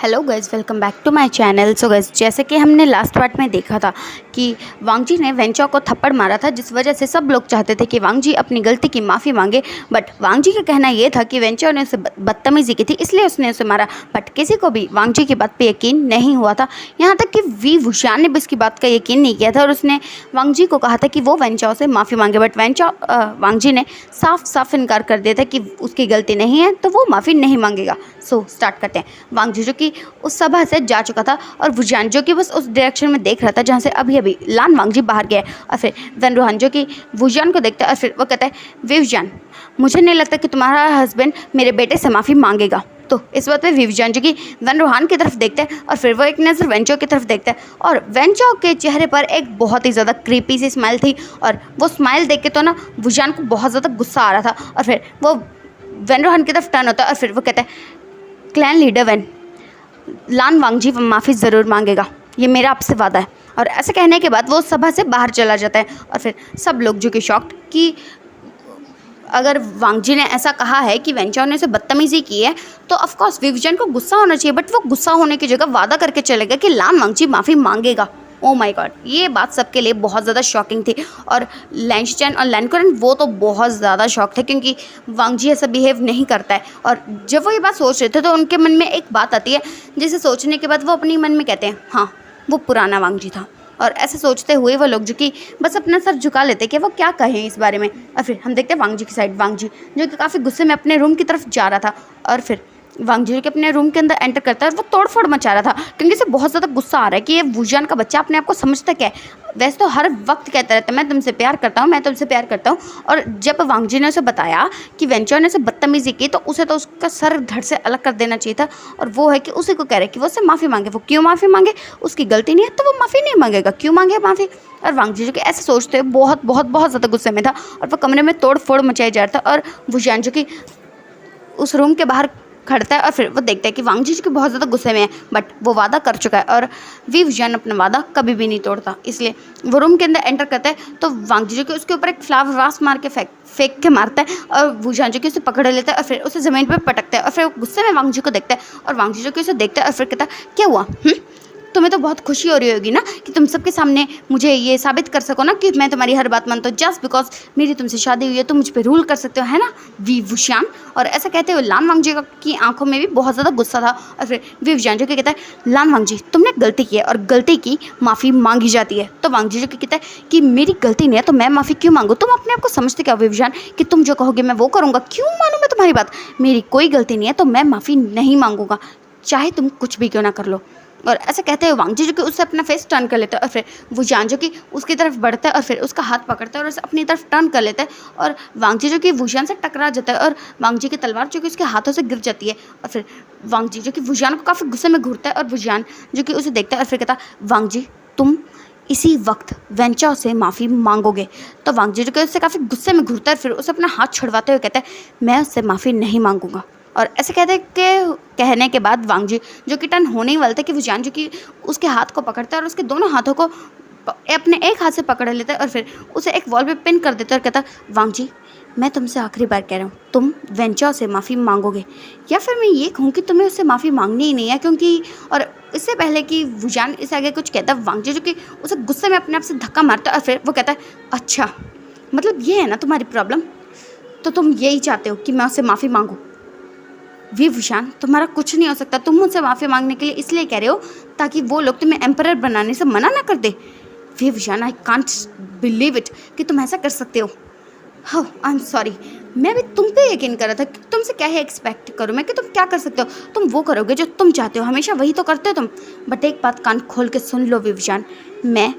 Hello guys, welcome back to my channel. So guys, जैसे कि हमने लास्ट पार्ट में देखा था कि वांग जी ने वेंचो को थप्पड़ मारा था, जिस वजह से सब लोग चाहते थे कि वांग जी अपनी गलती की माफ़ी मांगे। बट वांग जी का कहना ये था कि वेंचो ने उसे बदतमीज़ी की थी, इसलिए उसने उसे मारा। बट किसी को भी वांग जी की बात पे यकीन नहीं हुआ था, यहाँ तक कि वी वुशान ने भी उसकी बात का यकीन नहीं किया था और उसने वांग जी को कहा था कि वो वेंचो से माफ़ी मांगे। बट वांग जी ने साफ साफ इनकार कर दिया था कि उसकी गलती नहीं है, तो वो माफ़ी नहीं मांगेगा। सो स्टार्ट करते हैं। वांग जी जो कि उस सभा से जा चुका था और वुजान जो कि बस उस डायरेक्शन में देख रहा था जहाँ से अभी अभी लान वांग जी बाहर गया है। और फिर वेन रूहान जो कि वुजान को देखता है और फिर वो कहता है, विवजान, मुझे नहीं लगता कि तुम्हारा हस्बैंड मेरे बेटे से माफ़ी मांगेगा। तो इस बात पे विवजान जो कि वेन रूहान की तरफ देखते हैं और फिर वो एक नज़र वेंचो की तरफ देखता है और वेंचो के चेहरे पर एक बहुत ही ज़्यादा क्रीपी सी स्माइल थी और वो स्माइल देख के तो ना वुजान को बहुत ज़्यादा गुस्सा आ रहा था। और फिर वो वेन रूहान की तरफ टर्न होता है और फिर वो कहता है, क्लैन लीडर वेन, लान वांग जी माफ़ी ज़रूर मांगेगा, ये मेरा आपसे वादा है। और ऐसे कहने के बाद वो सभा से बाहर चला जाता है और फिर सब लोग जो कि शॉक्ड कि अगर वांग जी ने ऐसा कहा है कि वेंचो ने उसे बदतमीज़ी की है तो ऑफकोर्स विवजन को गुस्सा होना चाहिए। बट वो गुस्सा होने की जगह वादा करके चलेगा कि लान वांग जी माफ़ी मांगेगा। ओ माय गॉड, ये बात सबके लिए बहुत ज़्यादा शॉकिंग थी और लैंशचैन और लैनकुरन वो तो बहुत ज़्यादा शॉक थे क्योंकि वांग जी ऐसा बिहेव नहीं करता है। और जब वो ये बात सोच रहे थे तो उनके मन में एक बात आती है जिसे सोचने के बाद वो अपने मन में कहते हैं, हाँ वो पुराना वांग जी था। और ऐसे सोचते हुए वो लोग जो कि बस अपना सर झुका लेते कि वो क्या कहें इस बारे में। और फिर हम देखते हैं वांग जी की साइड, वांग जी जो कि काफ़ी गुस्से में अपने रूम की तरफ जा रहा था और फिर वांग जी के अपने रूम के अंदर एंटर करता है और वो तोड़फोड़ मचा रहा था क्योंकि इसे बहुत ज़्यादा गुस्सा आ रहा है कि ये वुजान का बच्चा अपने आप को समझता क्या है। वैसे तो हर वक्त कहता रहता है, मैं तुमसे प्यार करता हूँ, मैं तुमसे प्यार करता हूँ। और जब वांग जी ने उसे बताया कि वेंचो ने उसे बदतमीज़ी की तो उसे तो उसका सर धड़ से अलग कर देना चाहिए था। और वो है कि उसी को कह रहे कि वो उससे माफ़ी मांगे। वो क्यों माफ़ी मांगे? उसकी गलती नहीं है तो वो माफ़ी नहीं मांगेगा, क्यों मांगे माफ़ी? और वांग जी जो कि ऐसे सोचते हुए बहुत बहुत बहुत ज़्यादा गुस्से में था और वो कमरे में तोड़ फोड़ मचाया जा रहा था। और वुजान जो कि उस रूम के बाहर खड़ता है और फिर वो देखता है कि वांग जी बहुत ज़्यादा गुस्से में है बट वो वादा कर चुका है और वी वुजान अपना वादा कभी भी नहीं तोड़ता। इसलिए वो रूम के अंदर एंटर करता है तो वांग जी कि उसके ऊपर एक फ्लावर वास मार के फेंक के मारता है और वुजान जो कि उसे पकड़ लेता है और फिर उसे ज़मीन पर पटकता है और फिर वो गुस्से में वांग जी को देखता है और वांग जी जो कि उसे देखता है और फिर कहता है, क्या हुआ? तुम्हें तो बहुत खुशी हो रही होगी ना कि तुम सबके सामने मुझे ये साबित कर सको ना कि मैं तुम्हारी हर बात मानता हूँ। जस्ट बिकॉज मेरी तुमसे शादी हुई है तो मुझ पर रूल कर सकते हो, है ना वी वुशान? और ऐसा कहते हुए लान वांग जी की आंखों में भी बहुत ज़्यादा गुस्सा था। और फिर वी वुशान जो कि कहता है, लान वांग जी तुमने गलती की है और गलती की माफ़ी मांगी जाती है। तो वांग जी जो कि कहता है कि मेरी गलती नहीं है तो मैं माफ़ी क्यों मांगूँ? तुम अपने आप को समझते क्या वी वुशान कि तुम जो कहोगे मैं वो करूँगा? क्यों मानूँ मैं तुम्हारी बात? मेरी कोई गलती नहीं है तो मैं माफ़ी नहीं मांगूंगा, चाहे तुम कुछ भी क्यों ना कर लो। और ऐसे कहते हुए वांग जी जो कि उससे अपना फेस टर्न कर लेता है और फिर वुजान जो कि उसकी तरफ बढ़ता है और फिर उसका हाथ पकड़ता है और उसे अपनी तरफ टर्न कर लेता है और वांग जी जो कि वुजान से टकरा जाता है और वांग जी की तलवार जो कि उसके हाथों से गिर जाती है। और फिर वांग जी जो कि वुजान को काफ़ी गुस्से में घूरता है और वुजान जो कि उसे देखता है और फिर कहता है, वांग जी तुम इसी वक्त वेंचो से माफ़ी मांगोगे? तो वांग जी जो कि उससे काफ़ी गुस्से में घूरता है फिर उसे अपना हाथ छुड़वाते हुए कहता है, मैं उससे माफ़ी नहीं मांगूंगा। और ऐसे कहने के बाद वांग जी जो कि टर्न होने ही वाला था कि वुजान जो कि उसके हाथ को पकड़ता है और उसके दोनों हाथों को अपने एक हाथ से पकड़ लेता है और फिर उसे एक वॉल पे पिन कर देता है और कहता, वांग जी मैं तुमसे आखिरी बार कह रहा हूँ, तुम वेंचो से माफ़ी मांगोगे या फिर मैं ये कहूँ कि तुम्हें उससे माफ़ी मांगनी ही नहीं है क्योंकि। और इससे पहले कि वुजान इस आगे कुछ कहता, वांग जी जो कि उसे गुस्से में अपने आप से धक्का मारता है और फिर वो कहता है, अच्छा मतलब ये है ना तुम्हारी प्रॉब्लम, तो तुम यही चाहते हो कि मैं उससे माफ़ी मांगूँ? वी वुशान तुम्हारा कुछ नहीं हो सकता, तुम मुझसे माफ़ी मांगने के लिए इसलिए कह रहे हो ताकि वो लोग तुम्हें एम्परर बनाने से मना ना कर दे। Wei Wuxian I can't believe it कि तुम ऐसा कर सकते हो। हाउ आई एम सॉरी, मैं भी तुम पे यकीन कर रहा था कि तुमसे क्या है एक्सपेक्ट करूँ मैं कि तुम क्या कर सकते हो, तुम वो करोगे जो तुम चाहते हो, हमेशा वही तो करते हो तुम। बट एक बात कान खोल के सुन लो वी वुशान, मैं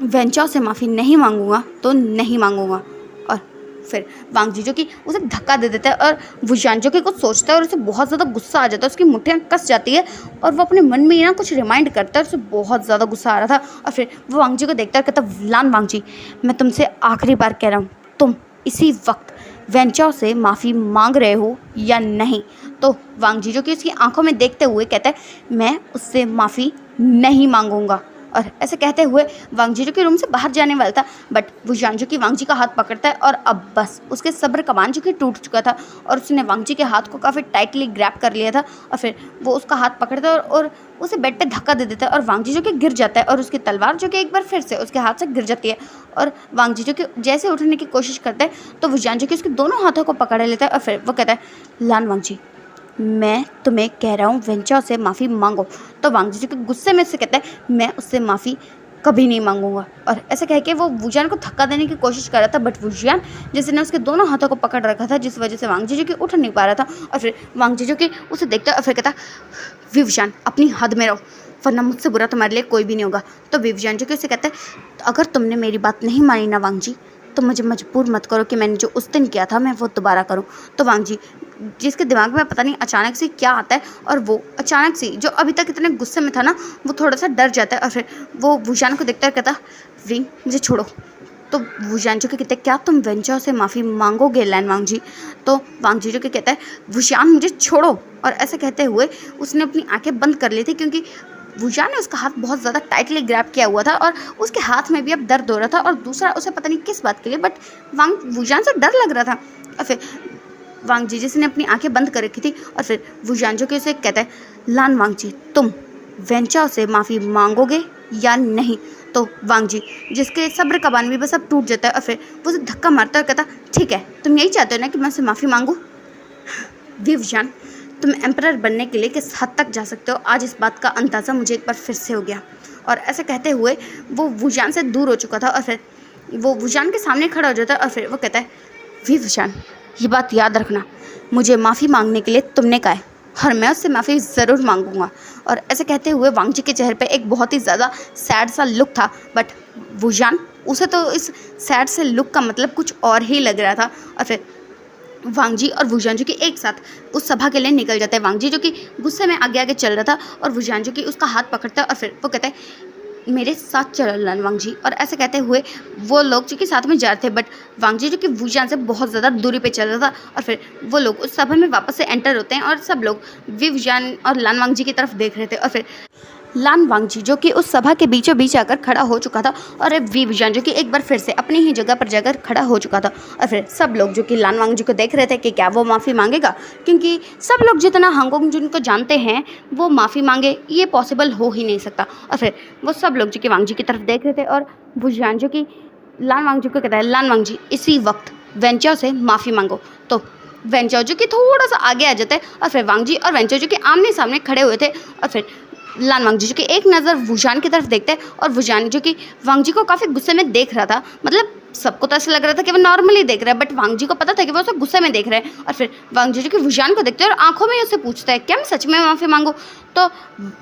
वेंचो से माफ़ी नहीं मांगूंगा तो नहीं मांगूंगा। और फिर वांग जी जो कि उसे धक्का दे देता है और वुजान जो कि कुछ सोचता है और उसे बहुत ज़्यादा गुस्सा आ जाता है, उसकी मुट्ठियाँ कस जाती है और वो अपने मन में ना कुछ रिमाइंड करता है, उसे बहुत ज़्यादा गुस्सा आ रहा था। और फिर वो वांग जी को देखता है, कहता, लान वांग जी मैं तुमसे आखिरी बार कह रहा हूँ, तुम इसी वक्त वेंचो से माफ़ी मांग रहे हो या नहीं? तो वांग जी जो कि उसकी आंखों में देखते हुए कहता है, मैं उससे माफ़ी नहीं मांगूंगा। और ऐसे कहते हुए वांग जी जो कि रूम से बाहर जाने वाला था, बट वुजान जो कि वांग जी का हाथ पकड़ता है और अब बस उसके सब्र का बांध जो कि टूट चुका था और उसने वांग जी के हाथ को काफ़ी टाइटली ग्रैप कर लिया था और फिर वो उसका हाथ पकड़ता है और उसे बेड पे धक्का दे देता है और वांग जी जो कि गिर जाता है और उसकी तलवार जो कि एक बार फिर से उसके हाथ से गिर जाती है और वांग जी जो कि जैसे उठने की कोशिश करता है तो वुजान जो कि उसके दोनों हाथों को पकड़ लेता है और फिर वो कहता है लान वांग जी, मैं तुम्हें कह रहा हूँ वेंचाओ से माफ़ी मांगो। तो वांग जी जो कि गुस्से में से कहता है मैं उससे माफ़ी कभी नहीं मांगूंगा और ऐसे कह के वो वुजान को धक्का देने की कोशिश कर रहा था, बट वुजान जिसने उसके दोनों हाथों को पकड़ रखा था जिस वजह से वांग जी जो कि उठ नहीं पा रहा था और फिर वांग जी जो कि उसे देखता है और फिर कहता विवजान अपनी हद में रहो वरना मुझसे बुरा तुम्हारे लिए कोई भी नहीं होगा। तो विवजान जो कि उसे कहता है अगर तुमने मेरी बात नहीं मानी ना वांग जी तो मुझे मजबूर मत करो कि मैंने जो उस दिन किया था मैं वो दोबारा करूं। तो वांग जी जिसके दिमाग में पता नहीं अचानक से क्या आता है और वो अचानक से जो अभी तक इतने गुस्से में था ना वो थोड़ा सा डर जाता है और फिर वो वुजान को देखता है कहता विंग मुझे छोड़ो। तो वुजान जो कि कहते हैं क्या तुम वेंचाओ से माफ़ी मांगोगे लैन वांग जी। तो वांग जी जो कि कहता है वुजान मुझे छोड़ो और ऐसे कहते हुए उसने अपनी आंखें बंद कर ली थी क्योंकि वुजान ने उसका हाथ बहुत ज़्यादा टाइटली ग्रैप किया हुआ था और उसके हाथ में भी अब दर्द हो रहा था और दूसरा उसे पता नहीं किस बात के लिए बट वांग वुजान से डर लग रहा था। और फिर वांग जी जिसने अपनी आंखें बंद कर रखी थी और फिर वुजान जो कि उसे कहता है लान वांग जी तुम वेंचाओ से माफ़ी मांगोगे या नहीं। तो वांग जी जिसके सब्र का बांध भी बस अब टूट जाता है और फिर वो उसे धक्का मारता है और कहता ठीक है तुम यही चाहते हो ना कि मैं उससे माफ़ी मांगूँ। वुजान तुम एम्परर बनने के लिए किस हद तक जा सकते हो आज इस बात का अंदाज़ा मुझे एक बार फिर से हो गया। और ऐसे कहते हुए वो वुजान से दूर हो चुका था और फिर वो वुजान के सामने खड़ा हो जाता है और फिर वो कहता है वुजान ये बात याद रखना मुझे माफ़ी मांगने के लिए तुमने कहा है और मैं उससे माफ़ी ज़रूर मांगूंगा। और ऐसे कहते हुए वांग जी के चेहरे पे एक बहुत ही ज़्यादा सैड सा लुक था, बट वुजान उसे तो इस सैड से लुक का मतलब कुछ और ही लग रहा था। और फिर वांग जी और वुजान जो कि एक साथ उस सभा के लिए निकल जाता है। वांग जी जो कि गुस्से में आगे आगे चल रहा था और वुजान जो कि उसका हाथ पकड़ता है और फिर वो कहता है मेरे साथ चलो लान वांग जी। और ऐसे कहते हुए वो लोग जो कि साथ में जा रहे थे, बट वांग जी जो कि वुजान से बहुत ज़्यादा दूरी पे चल रहा था और फिर वो लोग उस सभा में वापस से एंटर होते हैं और सब लोग वुजान और लान वांग जी की तरफ देख रहे थे। और फिर लान वांग जी जो कि उस सभा के बीचों बीच आकर खड़ा हो चुका था और वुजान जो कि एक बार फिर से अपनी ही जगह पर जाकर खड़ा हो चुका था। और फिर सब लोग जो कि लान वांग जी को देख रहे थे कि क्या वो माफ़ी मांगेगा, क्योंकि सब लोग जितना हांगोंग जुन को जानते हैं वो माफ़ी मांगे ये पॉसिबल हो ही नहीं सकता। और फिर वो सब लोग जो कि वांग जी की तरफ देख रहे थे और वुजान जो कि लान वांग जी को कहता है लान वांग जी इसी वक्त वेंचाओ से माफ़ी मांगो। तो वेंचाओ जो कि थोड़ा सा आगे आ जाता है और फिर वांग जी और वेंचाओ जो कि आमने सामने खड़े हुए थे और फिर लान वांग जी जो कि एक नज़र वुजान की तरफ देखते हैं और वुजान जो कि वांग जी को काफ़ी गुस्से में देख रहा था। मतलब सबको तो ऐसा लग रहा था कि वो नॉर्मली देख रहा है, बट वांग जी को पता था कि वो उसे गुस्से में देख रहा है। और फिर वांग जी जो कि वुजान को देखते हैं और आंखों में उससे पूछता है क्या मैं सच में माफ़ी मांगू। तो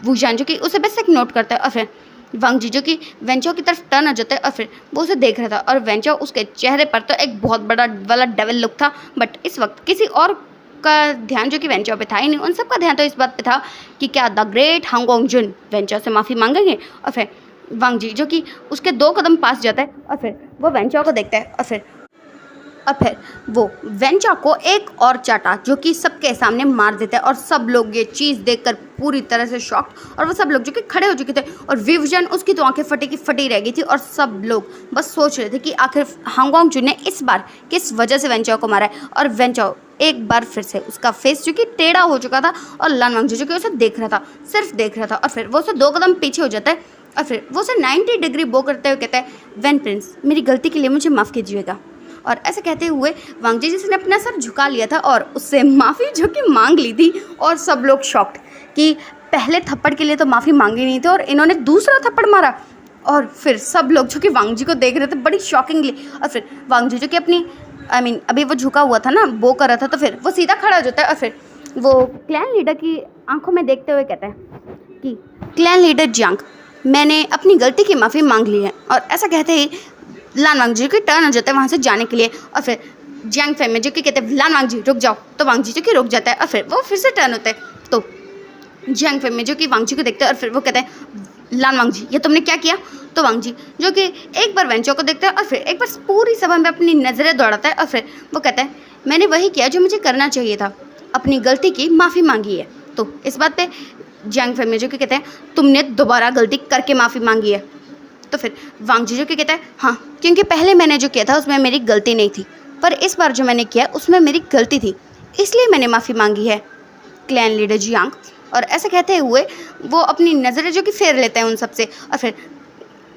वुजान जो कि उसे बस एक नोट करता है और फिर वांग जी जो कि वेंचाओ की तरफ टर्न हो जाता है और फिर वो उसे देख रहा था और वेंचाओ उसके चेहरे पर तो एक बहुत बड़ा वाला डेविल लुक था, बट इस वक्त किसी और का ध्यान जो कि वेंचाओ पे था ही नहीं। उन सबका ध्यान तो इस बात पे था कि क्या द ग्रेट हांगोंग जुन वेंचाओ से माफ़ी मांगेंगे। और फिर वांग जी जो कि उसके 2 कदम पास जाता है और फिर वो वेंचाओ को देखता है और फिर वो वेंचाओ को एक और चाटा जो कि सबके सामने मार देता है और सब लोग ये चीज़ देखकर पूरी तरह से शॉक्ड और वो सब लोग जो कि खड़े हो चुके थे और वुजान उसकी तो आंखें फटी की फटी रह गई थी और सब लोग बस सोच रहे थे कि आखिर हांगोंग जुन ने इस बार किस वजह से वेंचाओ को मारा है। और वेंचाओ एक बार फिर से उसका फेस जो कि टेढ़ा हो चुका था और लान वांग जी जो कि उसे देख रहा था, सिर्फ देख रहा था। और फिर वो उसे 2 कदम पीछे हो जाता है और फिर वो उसे 90 डिग्री बो करते हुए कहता है वेन प्रिंस मेरी गलती के लिए मुझे माफ़ कीजिएगा। और ऐसे कहते हुए वांग जी जिसने अपना सर झुका लिया था और उससे माफ़ी जो कि मांग ली थी और सब लोग शॉक्ड कि पहले थप्पड़ के लिए तो माफ़ी मांगी नहीं थी और इन्होंने दूसरा थप्पड़ मारा। और फिर सब लोग जो कि वांग जी को देख रहे थे बड़ी शॉकिंगली। और फिर वांग जी जो कि अपनी अभी वो झुका हुआ था ना, बो कर रहा था, तो फिर वो सीधा खड़ा हो जाता है और फिर वो क्लैन लीडर की आंखों में देखते हुए कहता है कि क्लैन लीडर जियांग मैंने अपनी गलती की माफ़ी मांग ली है। और ऐसा कहते ही लान वांग जी की टर्न हो जाता है वहाँ से जाने के लिए और फिर जियांग फेमे जो कि कहते हैं लान वांग जी रुक जाओ। तो वांग जी जो कि रुक जाता है और फिर वो फिर से टर्न होता है। तो जियांग फेमे जो कि वांग जी को देखते हैं और फिर वो कहते हैं लान वांग जी ये तुमने क्या किया। तो वांग जी जो कि एक बार वेंचाओ को देखता है और फिर एक बार पूरी सभा में अपनी नज़रें दौड़ाता है और फिर वो कहता है मैंने वही किया जो मुझे करना चाहिए था, अपनी गलती की माफ़ी मांगी है। तो इस बात पे जियांग फैमिली जो कि कहते हैं तुमने दोबारा गलती करके माफ़ी मांगी है। तो फिर वांग जी जो कि कहता है हाँ, क्योंकि पहले मैंने जो किया था उसमें मेरी गलती नहीं थी, पर इस बार जो मैंने किया उसमें मेरी गलती थी, इसलिए मैंने माफ़ी मांगी है क्लैन लीडर जियांग। और ऐसा कहते हुए वो अपनी नज़रें जो कि फेर लेते हैं उन सब से, और फिर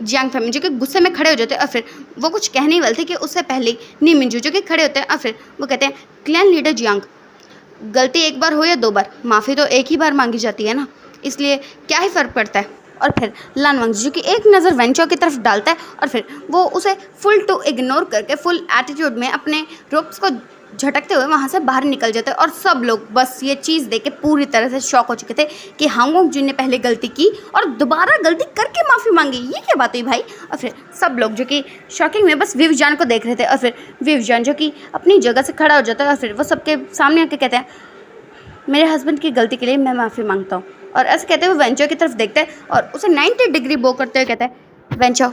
जियांग फैमिली जो कि गुस्से में खड़े हो जाते हैं, और फिर वो कुछ कहने ही वाले थे कि उससे पहले नी मिंजू जो कि खड़े होते हैं, और फिर वो कहते हैं क्लैन लीडर जियांग, गलती एक बार हो या दो बार, माफ़ी तो एक ही बार मांगी जाती है ना, इसलिए क्या ही फ़र्क पड़ता है। और फिर लान वांग जी की एक नज़र वेंचो की तरफ डालता है, और फिर वो उसे फुल टू इग्नोर करके फुल एटीट्यूड में अपने रोप्स को झटकते हुए वहाँ से बाहर निकल जाते हैं। और सब लोग बस ये चीज़ देख के पूरी तरह से शॉक हो चुके थे कि हांगओंग जी ने पहले गलती की और दोबारा गलती करके माफ़ी मांगी, ये क्या बात हुई भाई। और फिर सब लोग जो कि शॉकिंग में बस विवजान को देख रहे थे, और फिर विवजान जो कि अपनी जगह से खड़ा हो जाता है, और फिर वो सबके सामने आके कहते हैं मेरे हस्बैंड की गलती के लिए मैं माफ़ी मांगता हूँ। और ऐसे कहते हुए वेंचो की तरफ देखता है और उसे 90 डिग्री बो करते हुए कहता है वेंचो,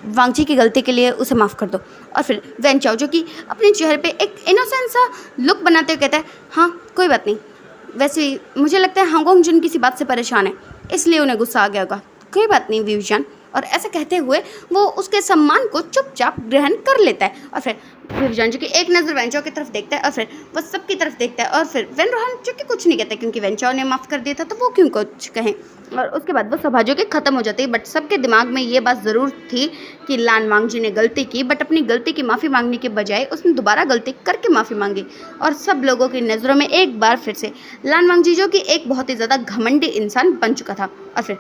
वांग जी की गलती के लिए उसे माफ़ कर दो। और फिर वेंचाओ जो कि अपने चेहरे पे एक इनोसेंट सा लुक बनाते हुए कहता है हाँ कोई बात नहीं, वैसे मुझे लगता है हांगओंग जिन किसी बात से परेशान है, इसलिए उन्हें गुस्सा आ गया होगा, कोई बात नहीं विवजान। और ऐसे कहते हुए वो उसके सम्मान को चुपचाप ग्रहण कर लेता है। और फिर विवजान जो कि एक नज़र वेंचाओ की तरफ देखता है, और फिर वो सबकी तरफ देखता है, और फिर वेन रोहन जो कि कुछ नहीं कहता क्योंकि वेंचाओ ने माफ़ कर दिया था तो वो क्यों कुछ कहें। और उसके बाद वो सभा जो कि ख़त्म हो जाती है, बट सबके दिमाग में ये बात ज़रूर थी कि लान वांग जी ने गलती की, बट अपनी गलती की माफ़ी मांगने के बजाय उसने दोबारा गलती करके माफ़ी मांगी। और सब लोगों की नज़रों में एक बार फिर से लान वांग जी जो कि एक बहुत ही ज़्यादा घमंडी इंसान बन चुका था। और फिर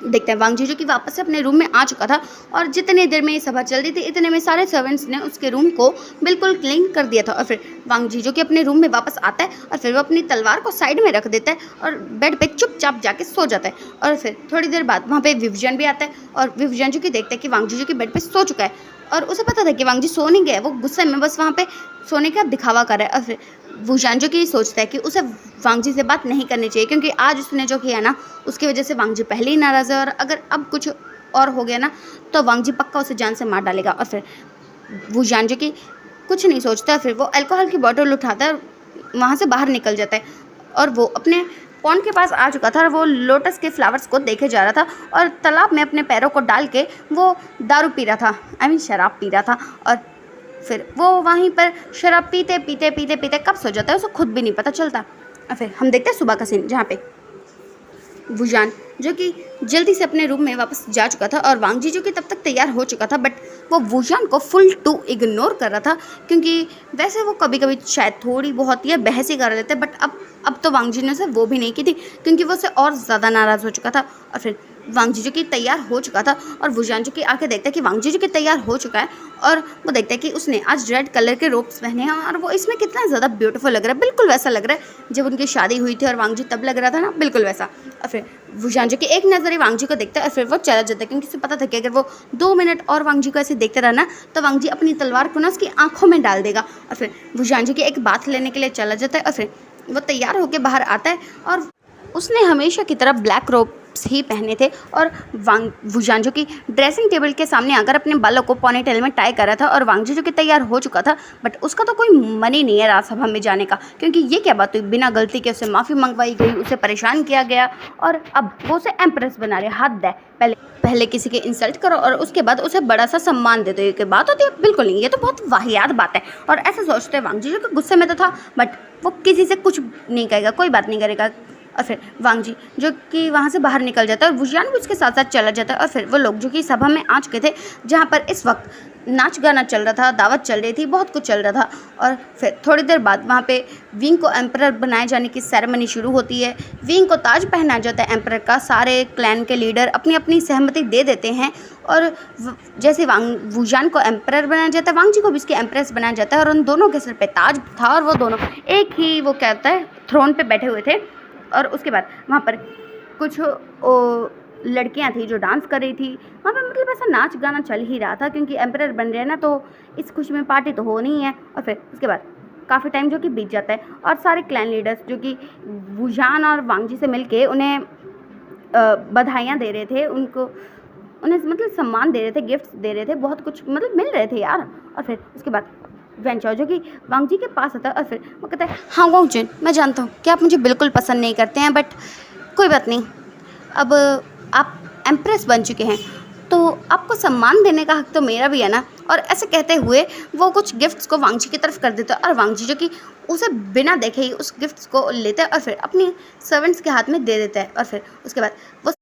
देखते हैं वांग जी जो कि वापस से अपने रूम में आ चुका था, और जितनी देर में ये सभा चल रही थी इतने में सारे सर्वेंट्स ने उसके रूम को बिल्कुल क्लीन कर दिया था। और फिर वांग जी जो कि अपने रूम में वापस आता है, और फिर वो अपनी तलवार को साइड में रख देता है और बेड पे चुपचाप जाके सो जाता है। और फिर थोड़ी देर बाद वहाँ पे विवजान भी आता है, और विवजान जो कि देखता है कि वांग जी जो कि बेड पर सो चुका है, और उसे पता था कि वांग जी सो नहीं गया, वो गुस्से में बस वहाँ पे सोने का दिखावा कर रहा है। और फिर वुजान जो कि सोचता है कि उसे वांग जी से बात नहीं करनी चाहिए, क्योंकि आज उसने जो किया ना उसकी वजह से वांग जी पहले ही नाराज़ है, और अगर अब कुछ और हो गया ना तो वांग जी पक्का उसे जान से मार डालेगा। और फिर वुजान जो कि कुछ नहीं सोचता, फिर वो अल्कोहल की बोतल उठाता है, वहाँ से बाहर निकल जाता है, और वो अपने पॉन्ड के पास आ चुका था, और वो लोटस के फ्लावर्स को देखे जा रहा था, और तालाब में अपने पैरों को डाल के वो दारू पी रहा था, शराब पी रहा था। और फिर वो वहीं पर शराब पीते पीते पीते पीते कब सो जाता है उसे खुद भी नहीं पता चलता। और फिर हम देखते हैं सुबह का सीन, जहाँ पे वुजान जो कि जल्दी से अपने रूम में वापस जा चुका था, और वांग जी जो कि तब तक तैयार हो चुका था, बट वो वुजान को फुल टू इग्नोर कर रहा था, क्योंकि वैसे वो कभी कभी शायद थोड़ी बहुत या बहस ही कर लेते, बट अब तो वांग जी ने उसे वो भी नहीं की थी, क्योंकि वो उसे और ज़्यादा नाराज़ हो चुका था। और फिर वांग जी जो कि तैयार हो चुका था, और वुजान जो कि आके देखता है कि वांग जी जो कि तैयार हो चुका है, और वो देखता है कि उसने आज रेड कलर के रोब्स पहने हैं, और वो इसमें कितना ज़्यादा ब्यूटीफुल लग रहा है, बिल्कुल वैसा लग रहा है जब उनकी शादी हुई थी और वांग जी तब लग रहा था ना, बिल्कुल वैसा। और फिर वुजान जो कि एक नज़र वांग जी को देखता है, और फिर वो चला जाता है, क्योंकि उसे पता था कि अगर वो 2 मिनट और वांग जी को ऐसे देखते रहा ना तो वांग जी अपनी तलवार को ना उसकी आंखों में डाल देगा। और फिर वुजान जी की एक बात लेने के लिए चला जाता है, और फिर वो तैयार होकर बाहर आता है, और उसने हमेशा की तरह ब्लैक रोब्स ही पहने थे, और वांग वुजान जो कि ड्रेसिंग टेबल के सामने आकर अपने बालों को पोनीटेल में टाई कर रहा था, और वांग जी जो कि तैयार हो चुका था, बट उसका तो कोई मन ही नहीं है राज्यसभा में जाने का, क्योंकि ये क्या बात हुई, बिना गलती के उसे माफ़ी मंगवाई गई, उसे परेशान किया गया, और अब वो उसे एम्प्रेस बना रहे। हद है, पहले किसी के इंसल्ट करो और उसके बाद उसे बड़ा सा सम्मान दे दो, ये क्या बात होती है, बिल्कुल नहीं, ये तो बहुत वाहियात बात है। और ऐसे सोचते हैं वांग जी जो कि गुस्से में तो था, बट वो किसी से कुछ नहीं कहेगा, कोई बात नहीं करेगा। और फिर वांग जी जो कि वहाँ से बाहर निकल जाता है, और वुजान भी उसके साथ साथ चला जाता है। और फिर वो लोग जो कि सभा में आ चुके थे, जहाँ पर इस वक्त नाच गाना चल रहा था, दावत चल रही थी, बहुत कुछ चल रहा था। और फिर थोड़ी देर बाद वहाँ पे विंग को एम्परर बनाए जाने की सेरेमनी शुरू होती है। विंग को ताज पहनाया जाता है एम्परर का, सारे क्लैन के लीडर अपनी अपनी सहमति दे देते हैं, और जैसे वुजान को एम्परर बनाया जाता है, वांग जी को भी इसकी एम्प्रेस बनाया जाता है, और उन दोनों के सिर पे ताज था, और वो दोनों एक ही वो कहता है थ्रोन पे बैठे हुए थे। और उसके बाद वहाँ पर कुछ लड़कियाँ थी जो डांस कर रही थी वहाँ पे, मतलब ऐसा नाच गाना चल ही रहा था, क्योंकि एम्परर बन रहे हैं ना, तो इस खुशी में पार्टी तो होनी ही है। और फिर उसके बाद काफ़ी टाइम जो कि बीत जाता है, और सारे क्लैन लीडर्स जो कि वुजान और वांग जी से मिलके उन्हें बधाइयाँ दे रहे थे, उन्हें मतलब सम्मान दे रहे थे, गिफ्ट्स दे रहे थे, बहुत कुछ मतलब मिल रहे थे यार। और फिर उसके बाद वेंचाओ जो कि वांग जी के पास आता है, और फिर वो कहता है हाँ वांग जी, मैं जानता हूँ कि आप मुझे बिल्कुल पसंद नहीं करते हैं, बट कोई बात नहीं, अब आप एम्प्रेस बन चुके हैं तो आपको सम्मान देने का हक तो मेरा भी है ना। और ऐसे कहते हुए वो कुछ गिफ्ट्स को वांगजी की तरफ कर देता है और वांगजी जो कि उसे बिना देखे ही उस गिफ्ट्स को लेता है और फिर अपनी सर्वेंट्स के हाथ में दे देता है। और फिर उसके बाद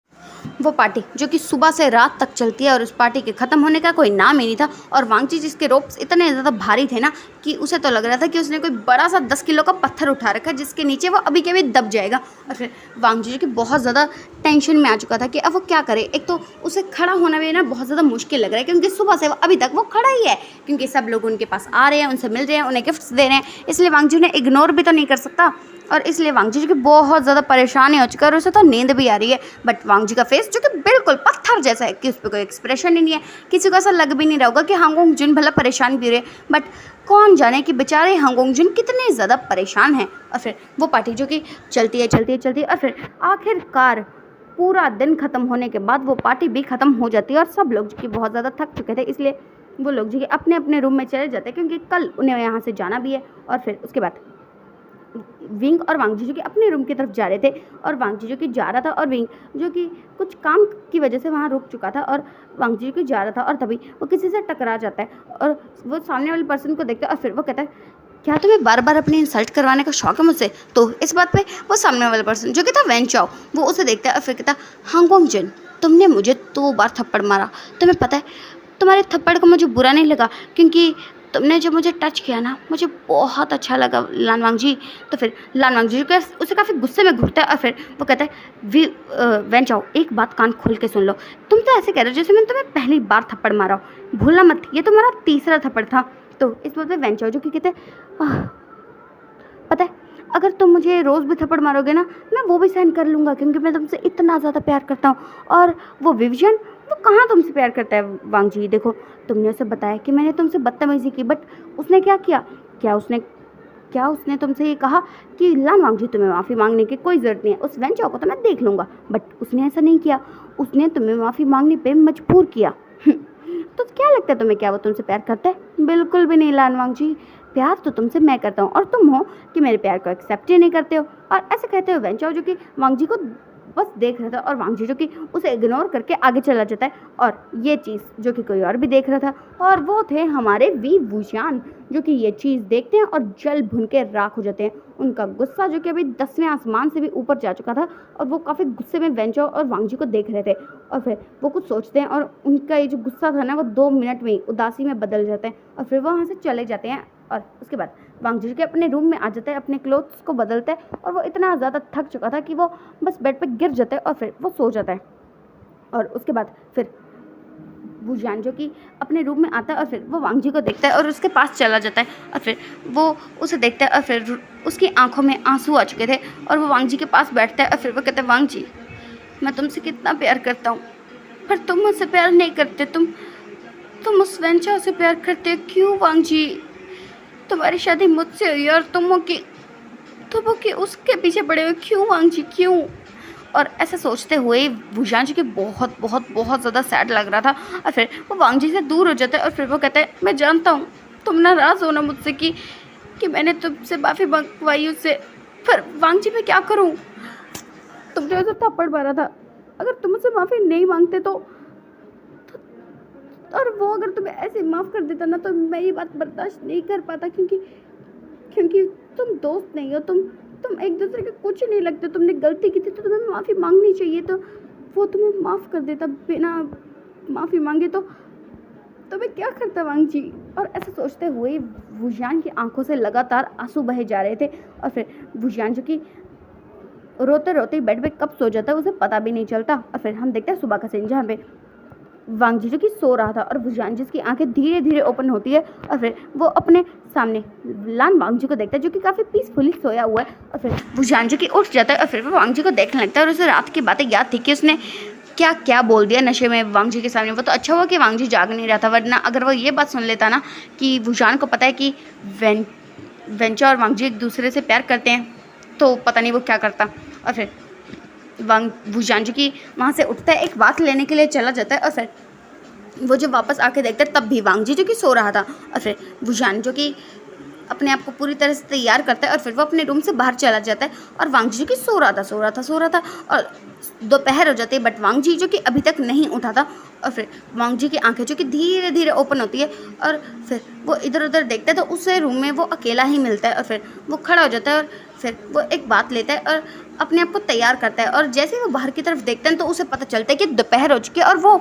वो पार्टी जो कि सुबह से रात तक चलती है और उस पार्टी के ख़त्म होने का कोई नाम ही नहीं था। और वांगजी जिसके रोप्स इतने ज़्यादा भारी थे ना कि उसे तो लग रहा था कि उसने कोई बड़ा सा 10 किलो का पत्थर उठा रखा है जिसके नीचे वो अभी के अभी दब जाएगा। और फिर वांगजी जो कि बहुत ज़्यादा टेंशन में आ चुका था कि अब वो क्या करे। एक तो उसे खड़ा होना भी ना बहुत ज़्यादा मुश्किल लग रहा है क्योंकि सुबह से अभी तक वो खड़ा ही है, क्योंकि सब लोग उनके पास आ रहे हैं, उनसे मिल रहे हैं, उन्हें गिफ्ट्स दे रहे हैं, इसलिए वांगजी उन्हें इग्नोर भी तो नहीं कर सकता। और इसलिए वांगजी जो कि बहुत ज़्यादा परेशान हो चुका है और उसे तो नींद भी आ रही है। बट वांगजी का फेस जो कि बिल्कुल पत्थर जैसा है कि उस पर कोई एक्सप्रेशन ही नहीं है। किसी को ऐसा लग भी नहीं रहा होगा कि हांगोंग जुन भला परेशान भी रहे, बट कौन जाने कि बेचारे हांगोंग जुन कितने ज़्यादा परेशान हैं। और फिर वो पार्टी जो कि चलती है और फिर आखिरकार पूरा दिन ख़त्म होने के बाद वो पार्टी भी ख़त्म हो जाती है और सब लोग जो कि बहुत ज़्यादा थक चुके थे, इसलिए वो लोग जो कि अपने अपने रूम में चले जाते हैं क्योंकि कल उन्हें यहाँ से जाना भी है। और फिर उसके बाद विंग और वांगजी जो कि अपने रूम की तरफ जा रहे थे और वांगजी जो कि जा रहा था और विंग जो कि कुछ काम की वजह से वहाँ रुक चुका था और वांगजी जो कि जा रहा था और तभी वो किसी से टकरा जाता है और वो सामने वाले पर्सन को देखता है और फिर वो कहता है, क्या तुम्हें बार बार अपनी इंसल्ट करवाने का शौक है मुझसे? तो इस बात पे वो सामने वाला पर्सन जो कि था वेन चाओ वो उसे देखता है और फिर कहता है, हांगोंग जुन तुमने मुझे 2 बार थप्पड़ मारा, तुम्हें पता है तुम्हारे थप्पड़ को मुझे बुरा नहीं लगा क्योंकि तुमने जब मुझे टच किया ना मुझे बहुत अच्छा लगा लान वांगजी। तो फिर लान वांगजी जो उसे काफ़ी गुस्से में घूरता है और फिर वो कहता है, वेन चाओ एक बात कान खोल के सुन लो, तुम तो ऐसे कह रहे हो जैसे मैंने तुम्हें पहली बार थप्पड़ मारा हो, भूलना मत ये तुम्हारा 3रा थप्पड़ था। तो इस बात पे वेन चाओ जो कि कहते हैं, पता है अगर तुम मुझे रोज़ भी थप्पड़ मारोगे ना मैं वो भी सहन कर लूँगा क्योंकि मैं तुमसे इतना ज़्यादा प्यार करता हूँ। और वो विविजन वो कहाँ तुमसे प्यार करता है वांगजी, देखो तुमने उसे बताया कि मैंने तुमसे बदतमीज़ी की, बट उसने क्या किया? क्या उसने तुमसे ये कहा कि लान वांगजी तुम्हें माफ़ी मांगने की कोई ज़रूरत नहीं है, उस वेन चाओ को तो मैं देख लूँगा, बट उसने ऐसा नहीं किया, उसने तुम्हें माफ़ी मांगने पे मजबूर किया। तो क्या लगता है तुम्हें, क्या वो तुमसे प्यार करता है? बिल्कुल भी नहीं लान वांगजी, प्यार तो तुमसे मैं करता हूँ और तुम हो कि मेरे प्यार को एक्सेप्ट ही नहीं करते हो। और ऐसे कहते हो वेन चाओ जो कि वांगजी को बस देख रहा था और वांगजी जो कि उसे इग्नोर करके आगे चला जाता है। और ये चीज़ जो कि कोई और भी देख रहा था और वो थे हमारे वी वुशियान जो कि ये चीज़ देखते हैं और जल भुन के राख हो जाते हैं। उनका गुस्सा जो कि अभी 10वें आसमान से भी ऊपर जा चुका था और वो काफ़ी गुस्से में वेन चाओ और वांगजी को देख रहे थे। और फिर वो कुछ सोचते हैं और उनका ये जो गुस्सा था ना वो 2 मिनट में ही उदासी में बदल जाते हैं और फिर वो वहाँ से चले जाते हैं। और उसके बाद वांगजी के अपने रूम में आ जाता है, अपने क्लोथ्स को बदलता है और वो इतना ज़्यादा थक चुका था कि वो बस बेड पे गिर जाता है और फिर वो सो जाता है। और उसके बाद फिर वुशियान जो कि अपने रूम में आता है और फिर वो वांगजी को देखता है और उसके पास चला जाता है और फिर वो उसे देखता है और फिर उसकी आंखों में आंसू आ चुके थे और वो वांगजी के पास बैठता है और फिर वो कहता है, वांगजी मैं तुमसे कितना प्यार करता हूँ पर तुम मुझसे प्यार नहीं करते, तुम उस वेन चाओ से प्यार करते हो, क्यों वांगजी? तुम्हारी शादी मुझसे हुई और तुम हो कि उसके पीछे पड़े हुए, क्यों वांगजी क्यों? और ऐसा सोचते हुए वुशियान जी के बहुत बहुत बहुत ज़्यादा सैड लग रहा था और फिर वो वांगजी से दूर हो जाता है और फिर वो कहता है, मैं जानता हूँ तुम नाराज़ हो ना मुझसे कि मैंने तुमसे माफ़ी मंगवाई उससे, पर वांगजी मैं क्या करूँ? तुमने उसे थप्पड़ मारा था, अगर तुम मुझसे माफ़ी नहीं मांगते तो और वो अगर तुम्हें ऐसे माफ़ कर देता ना तो मैं ये बात बर्दाश्त नहीं कर पाता क्योंकि तुम दोस्त नहीं हो, तुम एक दूसरे के कुछ नहीं लगते, तुमने गलती की थी तो तुम्हें माफ़ी मांगनी चाहिए, तो वो तुम्हें माफ़ कर देता बिना माफ़ी मांगे तो मैं क्या करता वांगजी? और ऐसा सोचते हुए वुशियान की आंखों से लगातार आंसू बहे जा रहे थे और फिर वुशियान जो कि रोते रोते बेड पे कब सो जाता है उसे पता भी नहीं चलता। और फिर हम देखते हैं सुबह का सीन जहाँ पे वांगजी जो कि सो रहा था और वुशियान जिसकी आंखें धीरे धीरे ओपन होती है और फिर वो अपने सामने लान वांगजी को देखता है जो कि काफ़ी पीसफुली सोया हुआ है। और फिर वुशियान जो कि उठ जाता है और फिर वो वांगजी को देखने लगता है और उसे रात की बातें याद थी कि उसने क्या क्या बोल दिया नशे में वांगजी के सामने। वो तो अच्छा हुआ कि वांगजी जाग नहीं रहा था, वरना अगर वो ये बात सुन लेता ना कि वुशियान को पता है कि वेंचा और वांगजी एक दूसरे से प्यार करते हैं तो पता नहीं वो क्या करता। और फिर वुशियान जो कि वहाँ से उठता है, एक बात लेने के लिए चला जाता है और फिर वो जब वापस आके देखता है तब भी वांगजी जो कि सो रहा था। और फिर वुशियान जो कि अपने आप को पूरी तरह से तैयार करता है और फिर वो अपने रूम से बाहर चला जाता है। और वांग जी जो कि सो रहा था और दोपहर हो जाती है, बट वांग जी जो कि अभी तक नहीं उठा था। और फिर वांग जी की आंखें जो कि धीरे धीरे ओपन होती है और फिर वो इधर उधर देखता है तो उसे रूम में वो अकेला ही मिलता है। और फिर वो खड़ा हो जाता है और फिर वो एक बात लेता है और अपने आप को तैयार करता है। और जैसे ही वो बाहर की तरफ देखता है तो उसे पता चलता है कि दोपहर हो चुकी है और वो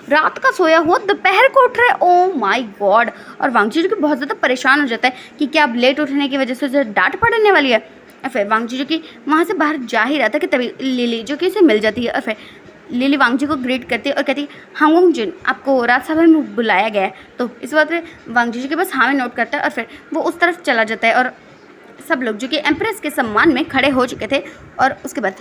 रात का सोया हुआ दोपहर को उठ रहा है। Oh my God. और वांग जी जो कि बहुत ज़्यादा परेशान हो जाता है कि क्या अब लेट उठने की वजह से उसे डांट पड़ने वाली है। और फिर वांग जी जो कि वहाँ से बाहर जा ही रहा था कि तभी लिली जो कि उसे मिल जाती है। और फिर लिली वांग जी को ग्रीट करती है और कहती है, हाँ वांग जी, आपको राजसभा में बुलाया गया है। तो इस बात पे वांग जी के पास हाँ में नोट करता है और फिर वो उस तरफ चला जाता है। और सब लोग जो कि एम्प्रेस के सम्मान में खड़े हो चुके थे। और उसके बाद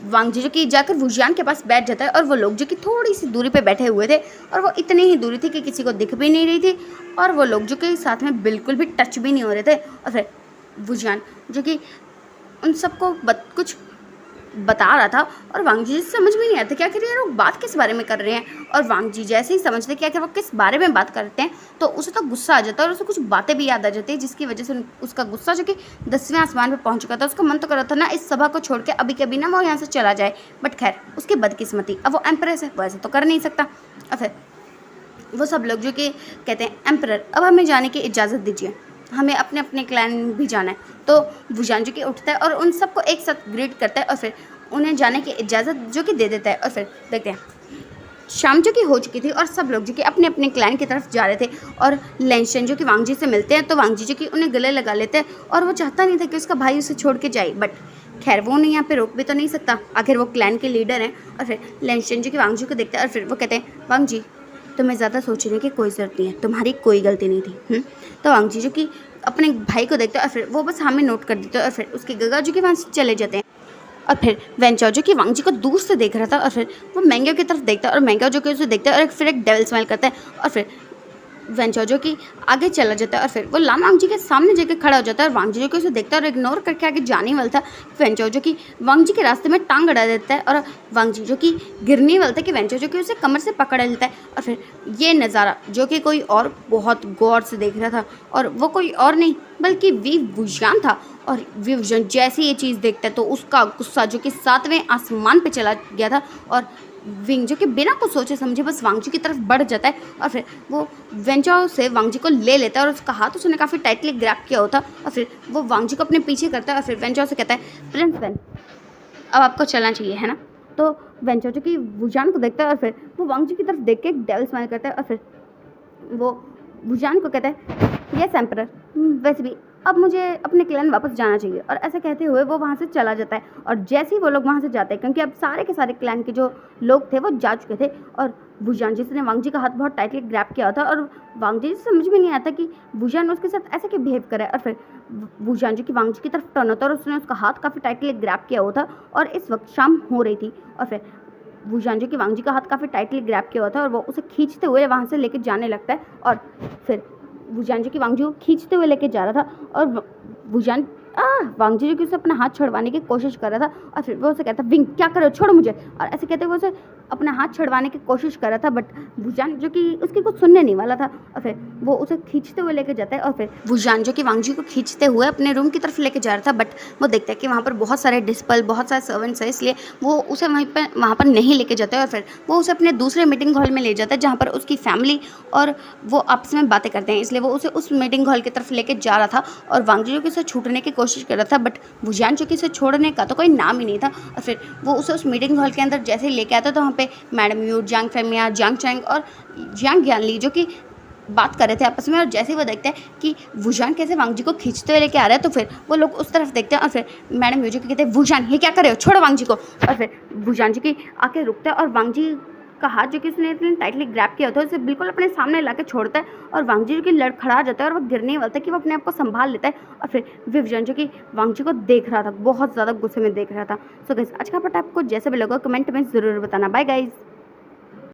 वांग जी जो कि जाकर वुजियान के पास बैठ जाता है और वो लोग जो कि थोड़ी सी दूरी पे बैठे हुए थे और वो इतनी ही दूरी थी कि किसी को दिख भी नहीं रही थी और वो लोग जो कि साथ में बिल्कुल भी टच भी नहीं हो रहे थे। और फिर वुजियान जो कि उन सबको कुछ बता रहा था और वांग जी समझ में नहीं आता कि आखिर ये लोग बात किस बारे में कर रहे हैं। और वांग जी जैसे ही समझते कि आखिर वो किस बारे में बात करते हैं तो उसे तो गुस्सा आ जाता है और उसे कुछ बातें भी याद आ जाती है, जिसकी वजह से उसका गुस्सा जो कि 10वें आसमान पे पहुंच चुका था। उसका मन तो कर रहा था ना इस सभा को छोड़ के अभी कभी ना वो यहाँ से चला जाए, बट खैर उसकी बदकिस्मती, अब वो एम्प्रेस है, वो ऐसे तो कर नहीं सकता। और फिर वो सब लोग जो कि कहते हैं, एम्परर अब हमें जाने की इजाज़त दीजिए, हमें अपने अपने क्लैन भी जाना है। तो वुजियान जो कि उठता है और उन सबको एक साथ ग्रीट करता है और फिर उन्हें जाने की इजाज़त जो कि दे देता है। और फिर देखते हैं शाम जो कि हो चुकी थी और सब लोग जो कि अपने अपने क्लैन की तरफ जा रहे थे। और लेंशन जो कि वांग जी से मिलते हैं तो वांग जी जो कि उन्हें गले लगा लेते हैं और वो चाहता नहीं था कि उसका भाई उसे छोड़ के जाए, बट खैर वो उन्हें यहाँ पे रोक भी तो नहीं सकता, आखिर वो क्लैन के लीडर हैं। और फिर लेंशन जो कि वांग जी को देखते हैं और फिर वो कहते हैं, वांग जी तुम्हें ज़्यादा सोचने की कोई ज़रूरत नहीं है, तुम्हारी कोई गलती नहीं थी। तो वांग जी जो कि अपने भाई को देखते हैं और फिर वो बस हमें नोट कर देते हैं और फिर उसके गगा जो कि वहाँ से चले जाते हैं। और फिर वेंचाओ जो कि वांग जी को दूर से देख रहा था और फिर वो मैंगो की तरफ देखता है और मैंगो जो कि उसे देखता है और फिर एक डेविल स्माइल करता है। और फिर वेंचाओ जो कि आगे चला जाता है और फिर वो लाम वांग जी के सामने जाकर खड़ा हो जाता है और वांग जी जो कि उसे देखता है और इग्नोर करके आगे जाने वाला था। वेंचाओ जो कि वांग जी के रास्ते में टांग अड़ा देता है और वांग जी जो कि गिरने वाला था कि वेंचाओ जो कि उसे कमर से पकड़ लेता है। और फिर ये नज़ारा जो कि कोई और बहुत गौर से देख रहा था और वो कोई और नहीं बल्कि वी वुजियान था। और वी वुजियान जैसे ये चीज़ देखता है तो उसका गुस्सा जो कि 7वें आसमान पे चला गया था और विंग जो कि बिना कुछ सोचे समझे बस वांग जी की तरफ बढ़ जाता है और फिर वो वेंचाओ से वांग जी को ले लेता है और उसका हाथ उसने काफ़ी टाइटली ग्रैप किया होता और फिर वो वांग जी को अपने पीछे करता है और फिर वेंचाओ से कहता है, प्रिंस वेन अब आपको चलना चाहिए है ना। तो वेंचाओ जो कि वुजियान को देखता है और फिर वो वांग जी की तरफ देख के एक डेविल स्माइल करता है और फिर वो वुजियान को कहता है, यस एम्परर, वैसे भी अब मुझे अपने क्लैन वापस जाना चाहिए। और ऐसा कहते हुए वो वहाँ से चला जाता है और जैसे ही वो लोग वहाँ से जाते हैं क्योंकि अब सारे के सारे क्लैन के जो लोग थे वो जा चुके थे और वुजियान जिसने वांग जी का हाथ बहुत टाइटली ग्रैप किया था और वांग जी समझ में नहीं आता कि वुजियान उसके साथ ऐसे क्यों बिहेव करे। और फिर वुजियान जी की वांग जी की तरफ टर्न होता है और उसने उसका हाथ काफ़ी टाइटली ग्रैप किया हुआ था और इस वक्त शाम हो रही थी। और फिर वुजियान जी की वांग जी का हाथ काफ़ी टाइटली ग्रैप किया हुआ था और वो उसे खींचते हुए वहाँ से लेके जाने लगता है। और फिर वुजियान जी की वांग जी को खींचते हुए लेके जा रहा था और वुजियान वांग जी जो कि उसे अपना हाथ छुड़वाने की कोशिश कर रहा था और फिर वो उसे कहता, विंग क्या कर रहे हो, छोड़ो मुझे। और ऐसे कहते हुए उसे अपना हाथ छुड़वाने की कोशिश कर रहा था बट वुजियान जो कि उसकी कुछ सुनने नहीं वाला था और फिर वो उसे खींचते हुए लेके जाता है। और फिर वुजियान जो कि वांग जी को खींचते हुए अपने रूम की तरफ लेके जा रहा था बट वो देखता है कि वहाँ पर बहुत सारे डिस्पल बहुत सारे सर्वेंट्स हैं, इसलिए वो उसे वहाँ पर नहीं लेके जाते और फिर वो उसे अपने दूसरे मीटिंग हॉल में ले जाता है जहाँ पर उसकी फैमिली और वो आपस में बातें करते हैं, इसलिए वो उसे उस मीटिंग हॉल की तरफ लेके जा रहा था। और वांग जी जो कि उसे छूटने की कोशिश कर रहा था बट वुजियान जो कि उसे छोड़ने का तो कोई नाम ही नहीं था। और फिर वो उसे उस मीटिंग हॉल के अंदर जैसे ही लेके आता तो वहाँ पे madam Yu, Jiang Fengmian, Jiang Cheng और जियांग ज्ञानली जो कि बात कर रहे थे आपस में। और जैसे ही वो देखते हैं कि वुजियान कैसे वांग जी को खींचते हुए लेके आ रहा है तो फिर वो लोग उस तरफ देखते हैं और फिर मैडम यू जो कि कहते हैं, वुजियान ये क्या कर रहे हो, छोड़ो वांग जी को। और फिर वुजियान जी की आके रुकता है और वांग जी का हाथ जो कि उसने इतने टाइटली ग्रैप किया होता है उसे बिल्कुल अपने सामने ला के छोड़ता है और वांग जी जो कि लड़खड़ा जाता है और वो गिरने वाला था कि वो अपने आप को संभाल लेता है। और फिर वुजियान जो कि वांग जी को देख रहा था, बहुत ज़्यादा गुस्से में देख रहा था। सो गाइस आज का पार्ट आपको जैसे भी लगा कमेंट में ज़रूर बताना। Bye guys.